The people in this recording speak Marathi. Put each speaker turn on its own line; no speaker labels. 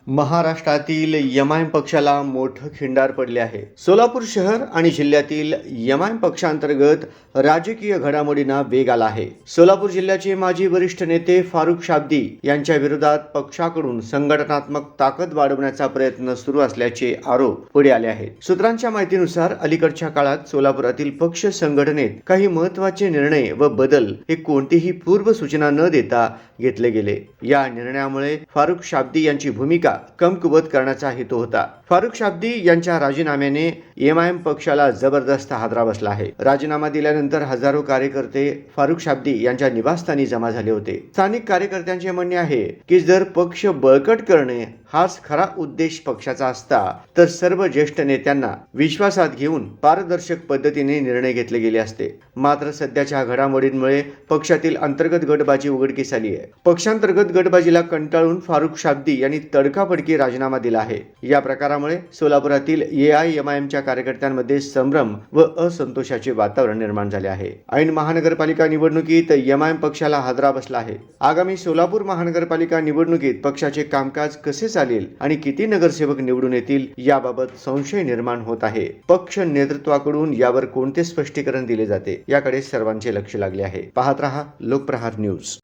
महाराष्ट्रातील एमआयएम पक्षाला मोठं खिंडार पडले आहे. सोलापूर शहर आणि जिल्ह्यातील एमआयएम पक्षांतर्गत राजकीय घडामोडींना वेग आला आहे. सोलापूर जिल्ह्याचे माजी वरिष्ठ नेते फारुख शाब्दी यांच्या विरोधात पक्षाकडून संघटनात्मक ताकद वाढवण्याचा प्रयत्न सुरू असल्याचे आरोप पुढे आले आहेत. सूत्रांच्या माहितीनुसार अलीकडच्या काळात सोलापुरातील पक्ष संघटनेत काही महत्त्वाचे निर्णय व बदल हे कोणतीही पूर्वसूचना न देता घेतले गेले. या निर्णयामुळे फारुख शाब्दी यांची भूमिका कमकुवत करण्याचा हेतू होता. फारुख शाब्दी यांच्या राजीनाम्याने एमआयएम पक्षाला जबरदस्त हादरा बसला आहे. राजीनामा दिल्यानंतर हजारो कार्यकर्ते फारुख शाब्दी यांच्या निवासस्थानी जमा झाले होते. स्थानिक कार्यकर्त्यांचे म्हणणे आहे की जर पक्ष बळकट करणे हाच खरा उद्देश पक्षाचा असता तर सर्व ज्येष्ठ नेत्यांना विश्वासात घेऊन पारदर्शक पद्धतीने निर्णय घेतले गेले असते. मात्र सध्याच्या घडामोडींमुळे पक्षातील अंतर्गत गटबाजी उघडकीस आली आहे. पक्षांतर्गत गटबाजीला कंटाळून फारुख शाब्दी यांनी तडकाफडकी राजीनामा दिला आहे. या प्रकारामुळे सोलापुरातील एआयएमआयएमच्या कार्यकर्त्यांमध्ये संभ्रम व असंतोषाचे वातावरण निर्माण झाले आहे. ऐन महानगरपालिका निवडणुकीत एमआयएम पक्षाला हादरा बसला आहे. आगामी सोलापूर महानगरपालिका निवडणुकीत पक्षाचे कामकाज कसे चालेल आणि किती नगरसेवक निवडून येतील याबाबत संशय निर्माण होत आहे. पक्ष नेतृत्वाकडून यावर कोणते स्पष्टीकरण दिले जाते याकडे सर्वांचे लक्ष लागले आहे. पाहत रहा लोकप्रहार न्यूज.